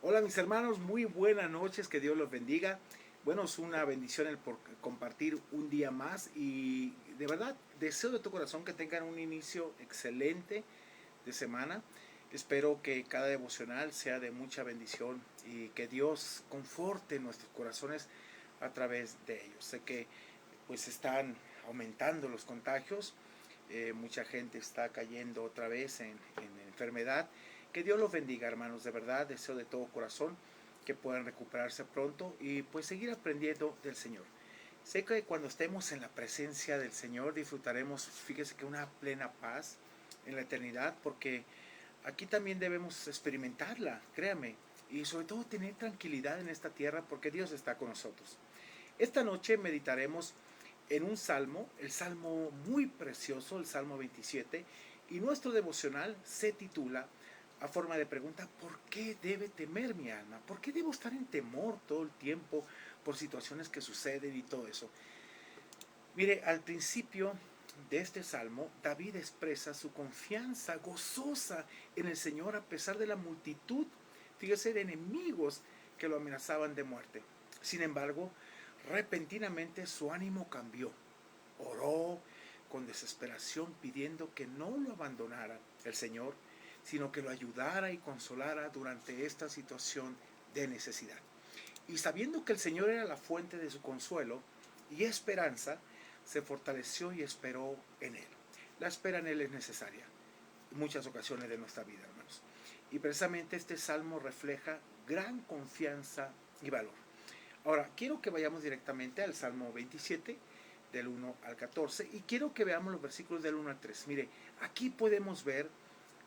Hola mis hermanos, muy buenas noches, que Dios los bendiga. Bueno, es una bendición el por compartir un día más y de verdad deseo de tu corazón que tengan un inicio excelente de semana. Espero que cada devocional sea de mucha bendición y que Dios conforte nuestros corazones a través de ellos. Sé que pues están aumentando los contagios, mucha gente está cayendo otra vez en enfermedad. Que Dios los bendiga, hermanos, de verdad, deseo de todo corazón que puedan recuperarse pronto y pues seguir aprendiendo del Señor. Sé que cuando estemos en la presencia del Señor disfrutaremos, fíjese que una plena paz en la eternidad, porque aquí también debemos experimentarla, créame, y sobre todo tener tranquilidad en esta tierra porque Dios está con nosotros. Esta noche meditaremos en un salmo, el salmo muy precioso, el salmo 27, y nuestro devocional se titula, a forma de pregunta, ¿por qué debe temer mi alma? ¿Por qué debo estar en temor todo el tiempo por situaciones que suceden y todo eso? Mire, al principio de este salmo, David expresa su confianza gozosa en el Señor a pesar de la multitud, fíjese, de enemigos que lo amenazaban de muerte. Sin embargo, repentinamente su ánimo cambió. Oró con desesperación pidiendo que no lo abandonara el Señor, sino que lo ayudara y consolara durante esta situación de necesidad. Y sabiendo que el Señor era la fuente de su consuelo y esperanza, se fortaleció y esperó en Él. La espera en Él es necesaria en muchas ocasiones de nuestra vida, hermanos. Y precisamente este salmo refleja gran confianza y valor. Ahora, quiero que vayamos directamente al Salmo 27, del 1 al 14, y quiero que veamos los versículos del 1 al 3. Mire, aquí podemos ver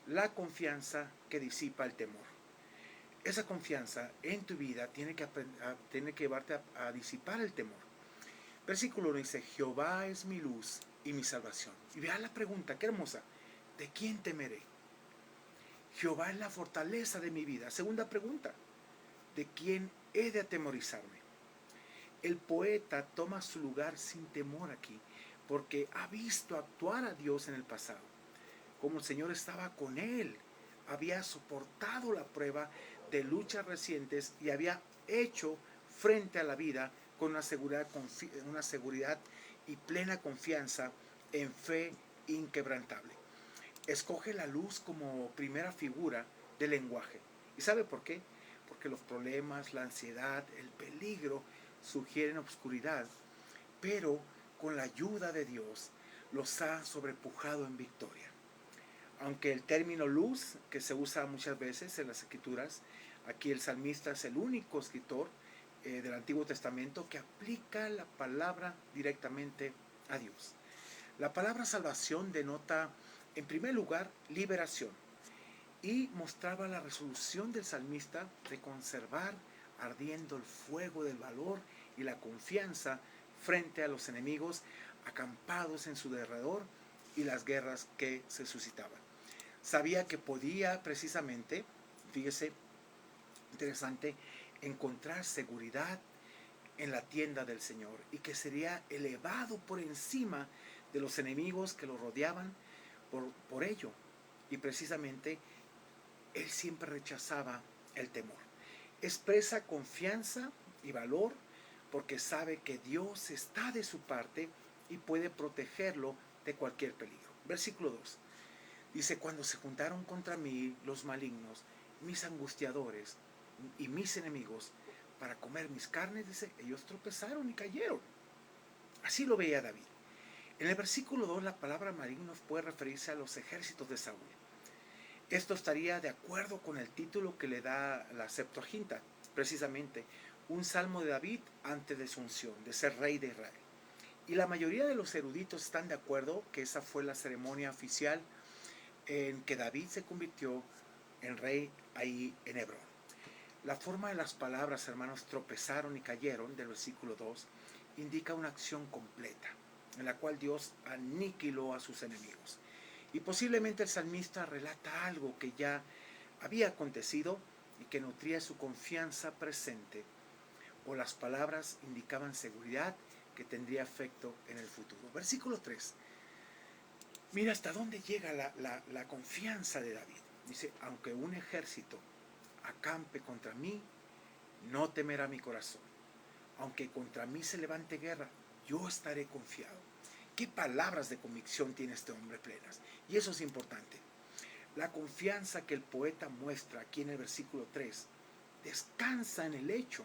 la confianza que disipa el temor. Esa confianza en tu vida tiene que llevarte a disipar el temor. Versículo 1 dice, Jehová es mi luz y mi salvación. Y vea la pregunta, qué hermosa. ¿De quién temeré? Jehová es la fortaleza de mi vida. Segunda pregunta, ¿de quién he de atemorizarme? El poeta toma su lugar sin temor aquí, porque ha visto actuar a Dios en el pasado, como el Señor estaba con él, había soportado la prueba de luchas recientes y había hecho frente a la vida con una seguridad y plena confianza en fe inquebrantable. Escoge la luz como primera figura del lenguaje. ¿Y sabe por qué? Porque los problemas, la ansiedad, el peligro sugieren obscuridad, pero con la ayuda de Dios los ha sobrepujado en victoria. Aunque el término luz, que se usa muchas veces en las escrituras, aquí el salmista es el único escritor del Antiguo Testamento que aplica la palabra directamente a Dios. La palabra salvación denota, en primer lugar, liberación y mostraba la resolución del salmista de conservar ardiendo el fuego del valor y la confianza frente a los enemigos acampados en su derredor y las guerras que se suscitaban. Sabía que podía precisamente, fíjese, interesante, encontrar seguridad en la tienda del Señor y que sería elevado por encima de los enemigos que lo rodeaban por ello. Y precisamente él siempre rechazaba el temor. Expresa confianza y valor porque sabe que Dios está de su parte y puede protegerlo de cualquier peligro. Versículo 2. Dice, cuando se juntaron contra mí los malignos, mis angustiadores y mis enemigos, para comer mis carnes, dice, ellos tropezaron y cayeron. Así lo veía David. En el versículo 2 la palabra malignos puede referirse a los ejércitos de Saúl. Esto estaría de acuerdo con el título que le da la Septuaginta, precisamente, un salmo de David antes de su unción, de ser rey de Israel. Y la mayoría de los eruditos están de acuerdo que esa fue la ceremonia oficial en que David se convirtió en rey ahí en Hebrón. La forma de las palabras, hermanos, tropezaron y cayeron, del versículo 2, indica una acción completa, en la cual Dios aniquiló a sus enemigos. Y posiblemente el salmista relata algo que ya había acontecido y que nutría su confianza presente, o las palabras indicaban seguridad que tendría efecto en el futuro. Versículo 3. Mira hasta dónde llega la confianza de David. Dice, aunque un ejército acampe contra mí, no temerá mi corazón. Aunque contra mí se levante guerra, yo estaré confiado. ¿Qué palabras de convicción tiene este hombre plenas? Y eso es importante. La confianza que el poeta muestra aquí en el versículo 3 descansa en el hecho,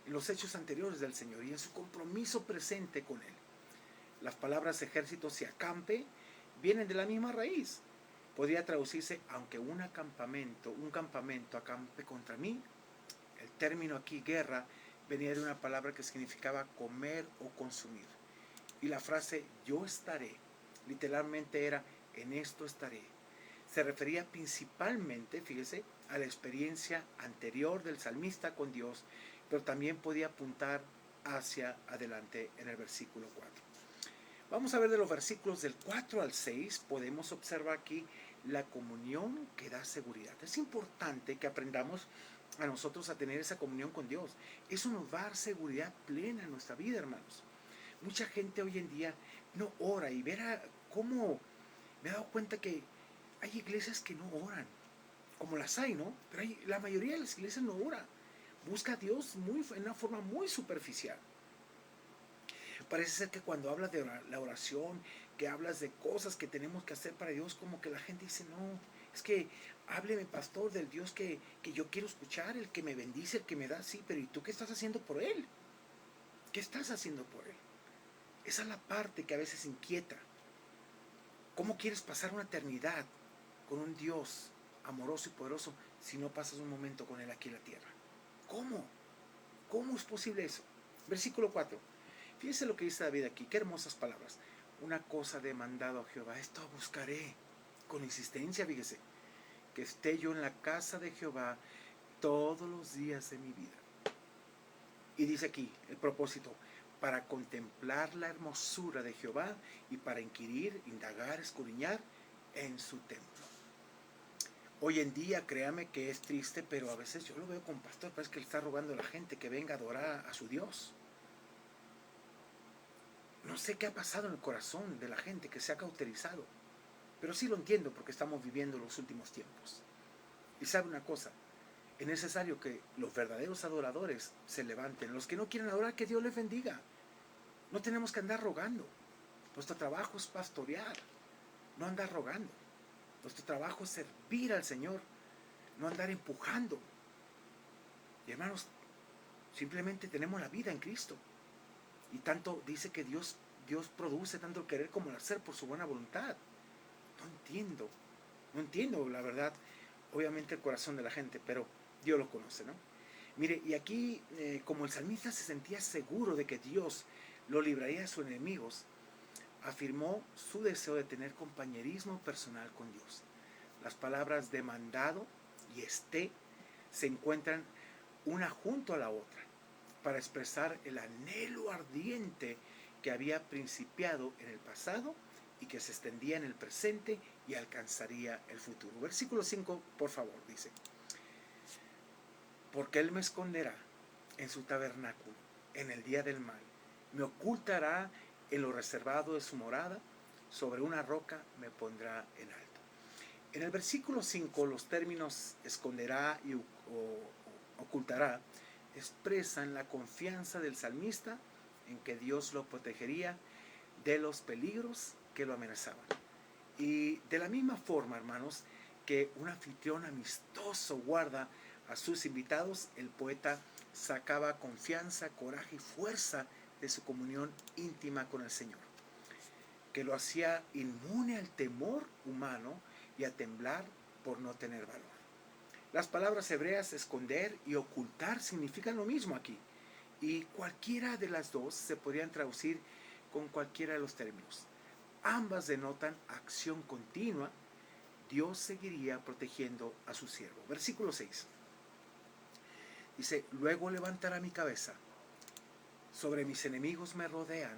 en los hechos anteriores del Señor y en su compromiso presente con Él. Las palabras ejércitos y acampe vienen de la misma raíz. Podría traducirse, aunque un campamento acampe contra mí. El término aquí, guerra, venía de una palabra que significaba comer o consumir. Y la frase yo estaré, literalmente era en esto estaré. Se refería principalmente, fíjese, a la experiencia anterior del salmista con Dios, pero también podía apuntar hacia adelante en el versículo 4. Vamos a ver de los versículos del 4 al 6, podemos observar aquí la comunión que da seguridad. Es importante que aprendamos a nosotros a tener esa comunión con Dios. Eso nos va a dar seguridad plena en nuestra vida, hermanos. Mucha gente hoy en día no ora y verá cómo me he dado cuenta que hay iglesias que no oran, como las hay, ¿no? Pero la mayoría de las iglesias no ora. Busca a Dios en una forma muy superficial. Parece ser que cuando hablas de la oración, que hablas de cosas que tenemos que hacer para Dios, como que la gente dice, no, es que hábleme, pastor, del Dios que yo quiero escuchar, el que me bendice, el que me da, sí, pero ¿y tú qué estás haciendo por Él? ¿Qué estás haciendo por Él? Esa es la parte que a veces inquieta. ¿Cómo quieres pasar una eternidad con un Dios amoroso y poderoso si no pasas un momento con Él aquí en la tierra? ¿Cómo? ¿Cómo es posible eso? Versículo 4. Fíjense lo que dice David aquí, qué hermosas palabras. Una cosa demandado a Jehová, esto buscaré con insistencia, fíjese, que esté yo en la casa de Jehová todos los días de mi vida. Y dice aquí el propósito, para contemplar la hermosura de Jehová y para inquirir, indagar, escudriñar en su templo. Hoy en día, créame que es triste, pero a veces yo lo veo con pastor, parece que le está rogando a la gente que venga a adorar a su Dios. No sé qué ha pasado en el corazón de la gente que se ha cauterizado, pero sí lo entiendo porque estamos viviendo los últimos tiempos. Y sabe una cosa, es necesario que los verdaderos adoradores se levanten. Los que no quieren adorar, que Dios les bendiga. No tenemos que andar rogando. Nuestro trabajo es pastorear, no andar rogando. Nuestro trabajo es servir al Señor, no andar empujando. Y hermanos, simplemente tenemos la vida en Cristo. Y tanto dice que Dios produce tanto el querer como el hacer por su buena voluntad. No entiendo la verdad, obviamente el corazón de la gente, pero Dios lo conoce, ¿no? Mire, y aquí como el salmista se sentía seguro de que Dios lo libraría de sus enemigos, afirmó su deseo de tener compañerismo personal con Dios. Las palabras demandado y esté se encuentran una junto a la otra para expresar el anhelo ardiente que había principiado en el pasado y que se extendía en el presente y alcanzaría el futuro. Versículo 5, por favor, dice, porque Él me esconderá en su tabernáculo en el día del mal, me ocultará en lo reservado de su morada, sobre una roca me pondrá en alto. En el versículo 5, los términos esconderá y ocultará expresan la confianza del salmista en que Dios lo protegería de los peligros que lo amenazaban. Y de la misma forma, hermanos, que un anfitrión amistoso guarda a sus invitados, el poeta sacaba confianza, coraje y fuerza de su comunión íntima con el Señor, que lo hacía inmune al temor humano y a temblar por no tener valor. Las palabras hebreas esconder y ocultar significan lo mismo aquí, y cualquiera de las dos se podrían traducir con cualquiera de los términos. Ambas denotan acción continua. Dios seguiría protegiendo a su siervo. Versículo 6. Dice, luego levantará mi cabeza. Sobre mis enemigos me rodean.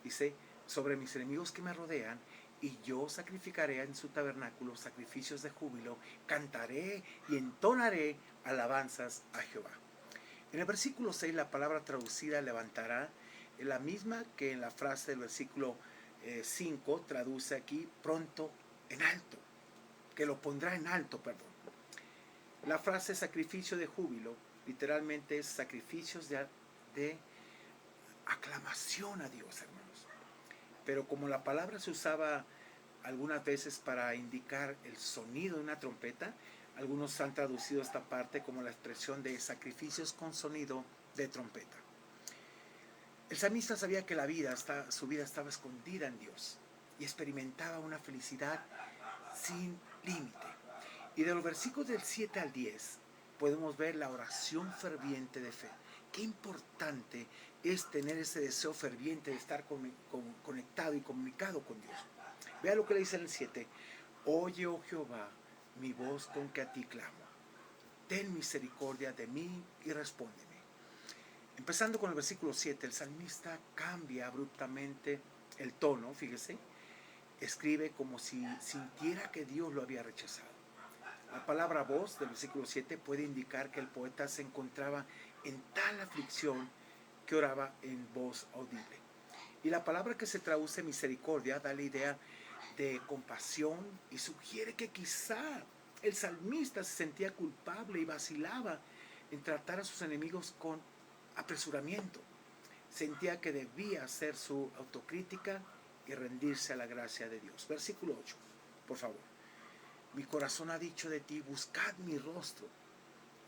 Dice, sobre mis enemigos que me rodean, y yo sacrificaré en su tabernáculo sacrificios de júbilo, cantaré y entonaré alabanzas a Jehová. En el versículo 6 la palabra traducida levantará es la misma que en la frase del versículo 5 traduce aquí pronto en alto, que lo pondrá en alto, perdón. La frase sacrificio de júbilo literalmente es sacrificios de aclamación a Dios, hermanos. Pero como la palabra se usaba algunas veces para indicar el sonido de una trompeta, algunos han traducido esta parte como la expresión de sacrificios con sonido de trompeta. El salmista sabía que su vida estaba escondida en Dios y experimentaba una felicidad sin límite. Y de los versículos del 7 al 10 podemos ver la oración ferviente de fe. Qué importante es tener ese deseo ferviente de estar conectado y comunicado con Dios. Vea lo que le dice en el 7. Oye, oh Jehová, mi voz con que a ti clamo. Ten misericordia de mí y respóndeme. Empezando con el versículo 7, el salmista cambia abruptamente el tono, fíjese. Escribe como si sintiera que Dios lo había rechazado. La palabra voz del versículo 7 puede indicar que el poeta se encontraba en tal aflicción que oraba en voz audible. Y la palabra que se traduce misericordia da la idea de compasión y sugiere que quizá el salmista se sentía culpable y vacilaba en tratar a sus enemigos con apresuramiento. Sentía que debía hacer su autocrítica y rendirse a la gracia de Dios. Versículo 8, por favor. Mi corazón ha dicho de ti, buscad mi rostro.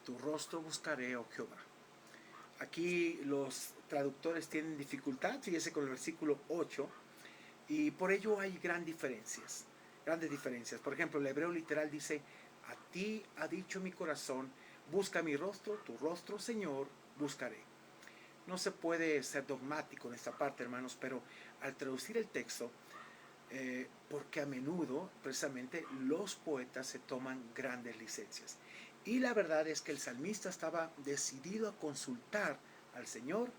Tu rostro buscaré, oh Jehová. Aquí los traductores tienen dificultad, fíjese con el versículo 8, y por ello hay grandes diferencias. Por ejemplo, el hebreo literal dice, a ti ha dicho mi corazón, busca mi rostro, tu rostro, Señor, buscaré. No se puede ser dogmático en esta parte, hermanos, pero al traducir el texto, porque a menudo, precisamente, los poetas se toman grandes licencias. Y la verdad es que el salmista estaba decidido a consultar al Señor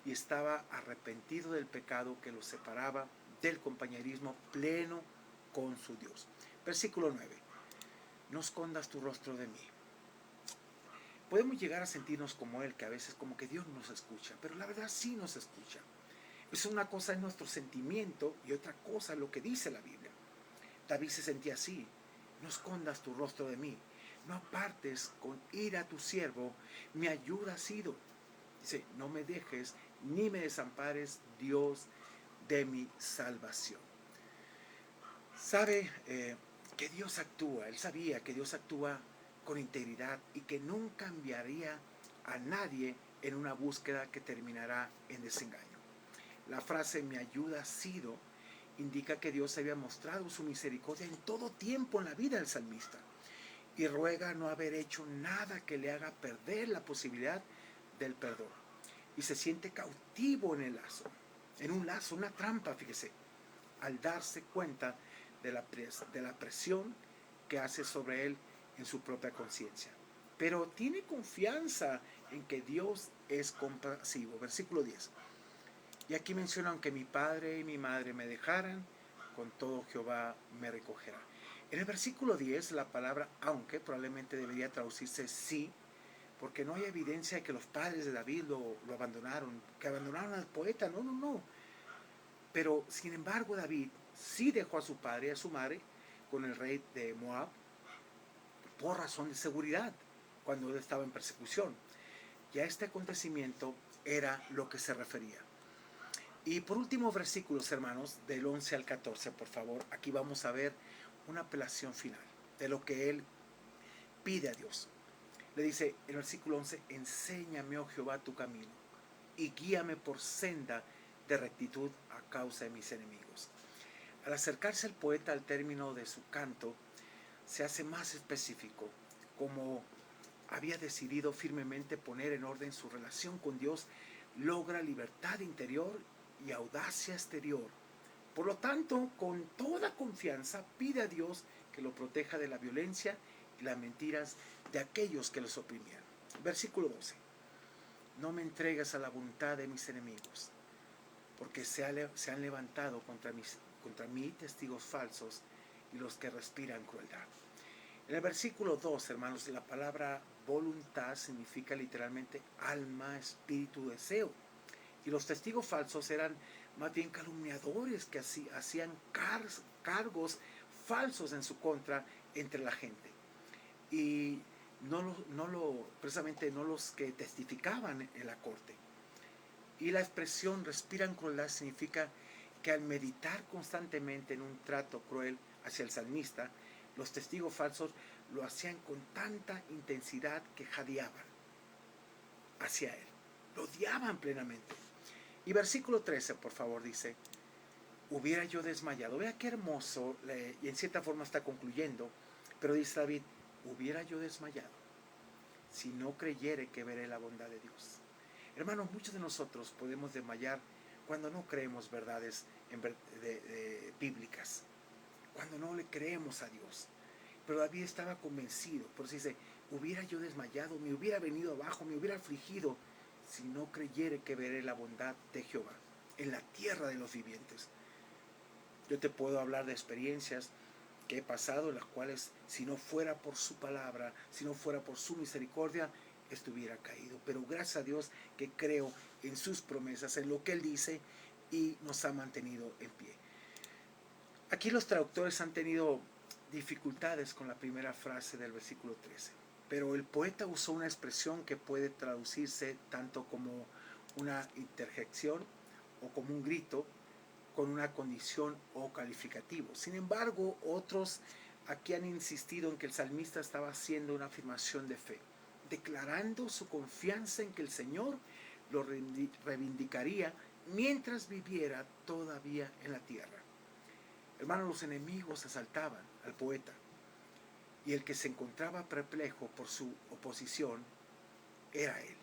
y estaba arrepentido del pecado que lo separaba del compañerismo pleno con su Dios. Versículo 9. No escondas tu rostro de mí. Podemos llegar a sentirnos como Él, que a veces como que Dios nos escucha, pero la verdad sí nos escucha. Es una cosa es nuestro sentimiento y otra cosa es lo que dice la Biblia. David se sentía así. No escondas tu rostro de mí. No apartes con ira a tu siervo. Mi ayuda ha sido. Dice, no me dejes ni me desampares, Dios de mi salvación. Sabe que Dios actúa. Él sabía que Dios actúa con integridad y que nunca enviaría a nadie en una búsqueda que terminará en desengaño. La frase mi ayuda ha sido indica que Dios había mostrado su misericordia en todo tiempo en la vida del salmista y ruega no haber hecho nada que le haga perder la posibilidad del perdón. Y se siente cautivo en un lazo, una trampa, fíjese, al darse cuenta de la presión que hace sobre él en su propia conciencia. Pero tiene confianza en que Dios es compasivo. Versículo 10. Y aquí menciona, aunque mi padre y mi madre me dejaran, con todo Jehová me recogerá. En el versículo 10, la palabra aunque probablemente debería traducirse sí, porque no hay evidencia de que los padres de David lo abandonaron, que abandonaron al poeta, no. Pero, sin embargo, David sí dejó a su padre y a su madre con el rey de Moab por razón de seguridad, cuando él estaba en persecución. Y a este acontecimiento era lo que se refería. Y por último, versículos, hermanos, del 11 al 14, por favor. Aquí vamos a ver una apelación final de lo que él pide a Dios. Le dice en el versículo 11, enséñame, oh Jehová, tu camino y guíame por senda de rectitud a causa de mis enemigos. Al acercarse el poeta al término de su canto, se hace más específico, como había decidido firmemente poner en orden su relación con Dios, logra libertad interior y audacia exterior. Por lo tanto, con toda confianza pide a Dios que lo proteja de la violencia y las mentiras de aquellos que los oprimían. Versículo 12. No me entregues a la voluntad de mis enemigos, porque se han levantado contra mí testigos falsos y los que respiran crueldad. En el versículo 2, hermanos, la palabra voluntad significa literalmente alma, espíritu, deseo. Y los testigos falsos eran más bien calumniadores que hacían cargos falsos en su contra entre la gente. Y precisamente no los que testificaban en la corte. Y la expresión respiran crueldad significa que al meditar constantemente en un trato cruel hacia el salmista, los testigos falsos lo hacían con tanta intensidad que jadeaban hacia él. Lo odiaban plenamente. Y versículo 13, por favor, dice, hubiera yo desmayado. Vea qué hermoso, y en cierta forma está concluyendo, pero dice David, hubiera yo desmayado si no creyere que veré la bondad de Dios. Hermanos, muchos de nosotros podemos desmayar cuando no creemos verdades bíblicas, cuando no le creemos a Dios. Pero David estaba convencido, por eso dice, hubiera yo desmayado, me hubiera venido abajo, me hubiera afligido, si no creyere que veré la bondad de Jehová en la tierra de los vivientes. Yo te puedo hablar de experiencias que he pasado, en las cuales si no fuera por su palabra, si no fuera por su misericordia, estuviera caído. Pero gracias a Dios que creo en sus promesas, en lo que Él dice, y nos ha mantenido en pie. Aquí los traductores han tenido dificultades con la primera frase del versículo 13, pero el poeta usó una expresión que puede traducirse tanto como una interjección o como un grito, con una condición o calificativo. Sin embargo, otros aquí han insistido en que el salmista estaba haciendo una afirmación de fe, declarando su confianza en que el Señor lo reivindicaría mientras viviera todavía en la tierra. Hermanos, los enemigos asaltaban al poeta, y el que se encontraba perplejo por su oposición era él,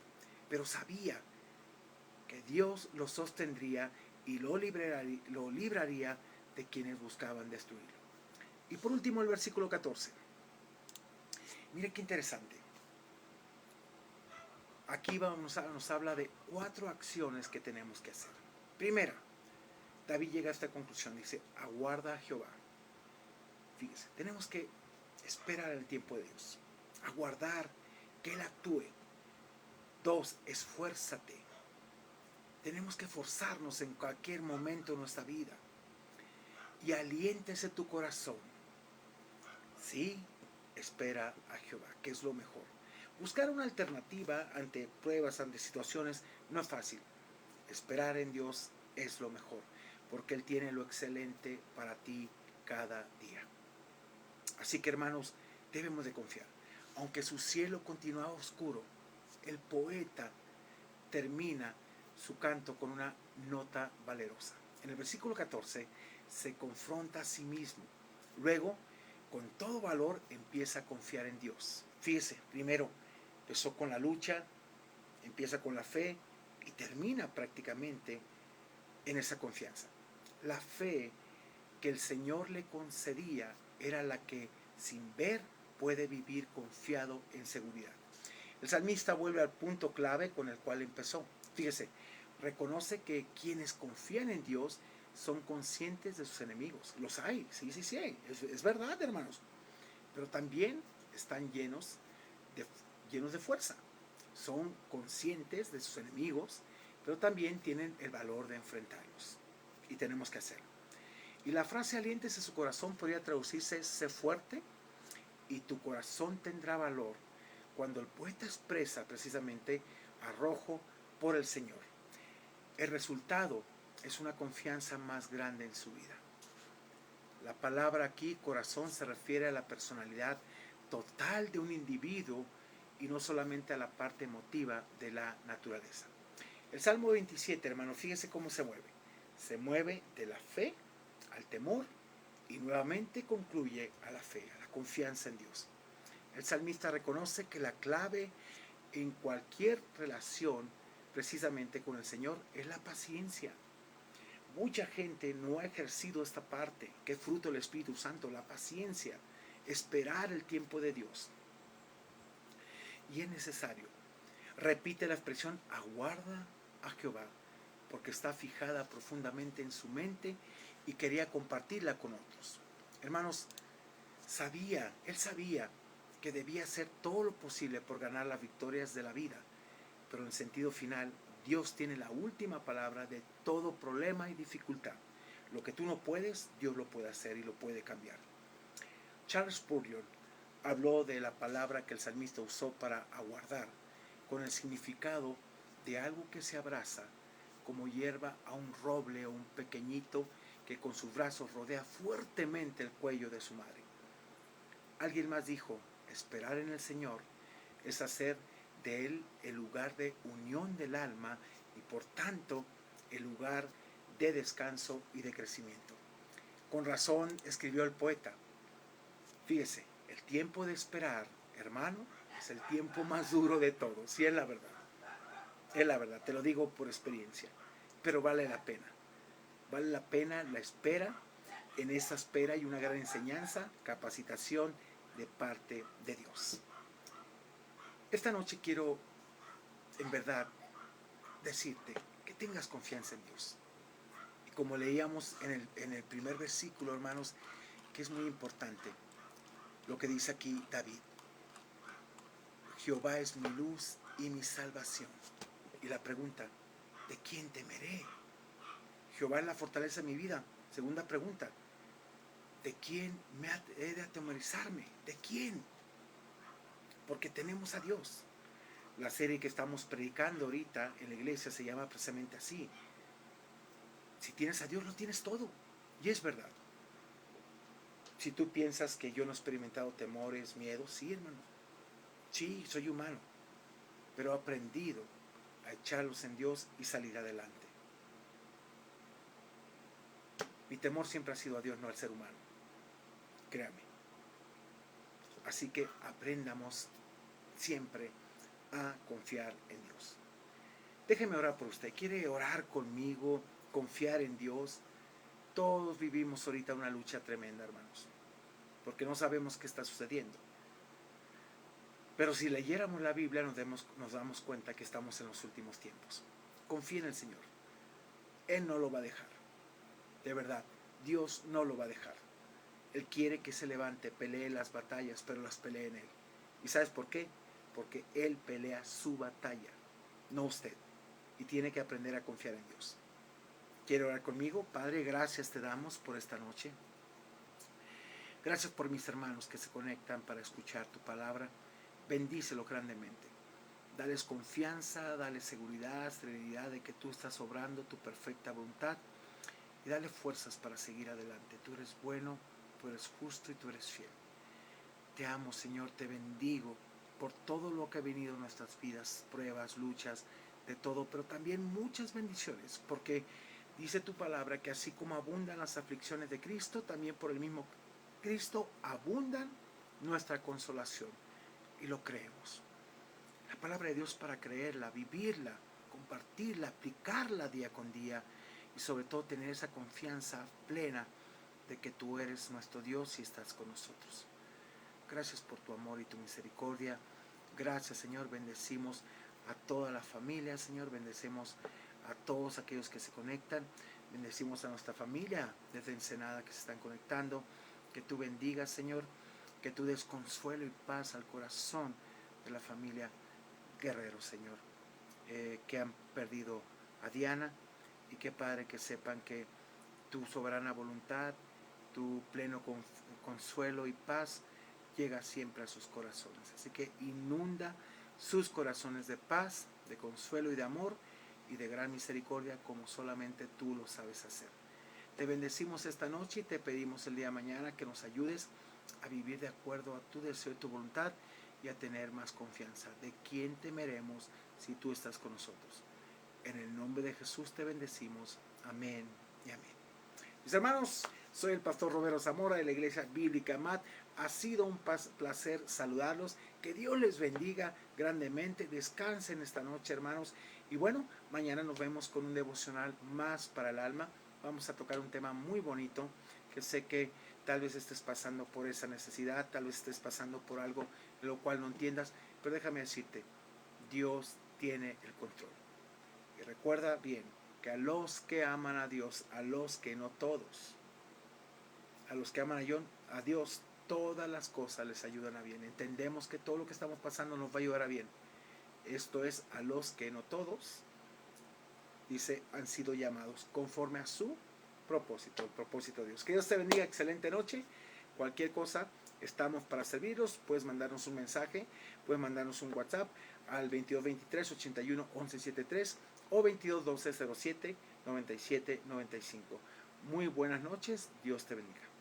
pero sabía que Dios lo sostendría y lo libraría de quienes buscaban destruirlo. Y por último el versículo 14. Mire qué interesante. Aquí nos habla de 4 acciones que tenemos que hacer. Primera, David llega a esta conclusión, dice, aguarda a Jehová. Fíjese, tenemos que esperar el tiempo de Dios, aguardar que Él actúe. 2, esfuérzate. Tenemos que esforzarnos en cualquier momento de nuestra vida. Y aliéntese tu corazón. Sí, espera a Jehová, que es lo mejor. Buscar una alternativa ante pruebas, ante situaciones, no es fácil. Esperar en Dios es lo mejor, porque Él tiene lo excelente para ti cada día. Así que, hermanos, debemos de confiar. Aunque su cielo continuaba oscuro, el poeta termina su canto con una nota valerosa. En el versículo 14 se confronta a sí mismo. Luego, con todo valor, empieza a confiar en Dios. Fíjese, primero empezó con la lucha, empieza con la fe y termina prácticamente en esa confianza. La fe que el Señor le concedía era la que, sin ver, puede vivir confiado en seguridad. El salmista vuelve al punto clave con el cual empezó. Fíjese, reconoce que quienes confían en Dios son conscientes de sus enemigos. Los hay, sí hay. Es verdad, hermanos. Pero también están llenos de fuerza. Son conscientes de sus enemigos, pero también tienen el valor de enfrentarlos. Y tenemos que hacerlo. Y la frase aliéntese su corazón podría traducirse sé fuerte y tu corazón tendrá valor, cuando el poeta expresa precisamente arrojo por el Señor. El resultado es una confianza más grande en su vida. La palabra aquí, corazón, se refiere a la personalidad total de un individuo y no solamente a la parte emotiva de la naturaleza. El Salmo 27, hermano, fíjese cómo se mueve. Se mueve de la fe al temor y nuevamente concluye a la fe, a la confianza en Dios. El salmista reconoce que la clave en cualquier relación precisamente con el Señor es la paciencia. Mucha gente no ha ejercido esta parte, que es fruto del Espíritu Santo, la paciencia, esperar el tiempo de Dios. Y es necesario. Repite la expresión, aguarda a Jehová, porque está fijada profundamente en su mente y quería compartirla con otros. Hermanos, él sabía que debía hacer todo lo posible por ganar las victorias de la vida, pero en sentido final, Dios tiene la última palabra de todo problema y dificultad. Lo que tú no puedes, Dios lo puede hacer y lo puede cambiar. Charles Spurgeon habló de la palabra que el salmista usó para aguardar, con el significado de algo que se abraza como hierba a un roble o un pequeñito que con sus brazos rodea fuertemente el cuello de su madre. Alguien más dijo, esperar en el Señor es hacer de Él el lugar de unión del alma y por tanto el lugar de descanso y de crecimiento. Con razón escribió el poeta, fíjese, el tiempo de esperar, hermano, es el tiempo más duro de todos, sí es la verdad, te lo digo por experiencia, pero vale la pena la espera. En esa espera hay una gran enseñanza, capacitación de parte de Dios. Esta noche quiero, en verdad, decirte que tengas confianza en Dios. Y como leíamos en el primer versículo, hermanos, que es muy importante, lo que dice aquí David. Jehová es mi luz y mi salvación. Y la pregunta, ¿de quién temeré? Jehová es la fortaleza de mi vida. Segunda pregunta, ¿de quién he de atemorizarme? ¿De quién? Porque tenemos a Dios. La serie que estamos predicando ahorita en la iglesia se llama precisamente así. Si tienes a Dios, lo tienes todo. Y es verdad. Si tú piensas que yo no he experimentado temores, miedos, sí, hermano. Sí, soy humano. Pero he aprendido a echarlos en Dios y salir adelante. Mi temor siempre ha sido a Dios, no al ser humano. Créame. Así que aprendamos siempre a confiar en Dios. Déjeme orar por usted. ¿Quiere orar conmigo? Confiar en Dios. Todos vivimos ahorita una lucha tremenda, hermanos, porque no sabemos qué está sucediendo. Pero si leyéramos la Biblia nos damos cuenta que estamos en los últimos tiempos. Confía en el Señor. Él no lo va a dejar. De verdad, Dios no lo va a dejar. Él quiere que se levante, pelee las batallas, pero las pelee en Él. ¿Y sabes por qué? Porque Él pelea su batalla, no usted. Y tiene que aprender a confiar en Dios. ¿Quiere orar conmigo? Padre, gracias te damos por esta noche. Gracias por mis hermanos que se conectan para escuchar tu palabra. Bendícelo grandemente. Dales confianza, dales seguridad, serenidad de que tú estás obrando tu perfecta voluntad. Y dale fuerzas para seguir adelante. Tú eres bueno, tú eres justo y tú eres fiel. Te amo, Señor, te bendigo por todo lo que ha venido en nuestras vidas, pruebas, luchas, de todo, pero también muchas bendiciones, porque dice tu palabra que así como abundan las aflicciones de Cristo, también por el mismo Cristo abundan nuestra consolación. Y lo creemos. La palabra de Dios para creerla, vivirla, compartirla, aplicarla día con día y sobre todo tener esa confianza plena de que tú eres nuestro Dios y estás con nosotros. Gracias por tu amor y tu misericordia. Gracias, Señor. Bendecimos a toda la familia, Señor. Bendecimos a todos aquellos que se conectan. Bendecimos a nuestra familia desde Ensenada que se están conectando. Que tú bendigas, Señor. Que tú des consuelo y paz al corazón de la familia Guerrero, Señor. Que han perdido a Diana. Y qué padre que sepan que tu soberana voluntad, tu pleno consuelo y paz llega siempre a sus corazones. Así que inunda sus corazones de paz, de consuelo y de amor y de gran misericordia como solamente tú lo sabes hacer. Te bendecimos esta noche y te pedimos el día de mañana que nos ayudes a vivir de acuerdo a tu deseo y tu voluntad y a tener más confianza. ¿De quién temeremos si tú estás con nosotros? En el nombre de Jesús te bendecimos. Amén y amén. Mis hermanos, soy el pastor Roberto Zamora de la Iglesia Bíblica Amat. Ha sido un placer saludarlos. Que Dios les bendiga grandemente. Descansen esta noche, hermanos. Y bueno, mañana nos vemos con un devocional más para el alma. Vamos a tocar un tema muy bonito que sé que tal vez estés pasando por esa necesidad, tal vez estés pasando por algo en lo cual no entiendas. Pero déjame decirte, Dios tiene el control. Y recuerda bien, que a los que aman a Dios, a los que no todos, a los que aman a Dios, todas las cosas les ayudan a bien. Entendemos que todo lo que estamos pasando nos va a ayudar a bien. Esto es a los que no todos, dice, han sido llamados conforme a su propósito, el propósito de Dios. Que Dios te bendiga, excelente noche. Cualquier cosa, Estamos para serviros. Puedes mandarnos un mensaje, puedes mandarnos un WhatsApp al 2223 81 11 73 o 22 12 07 97 95. Muy buenas noches, Dios te bendiga.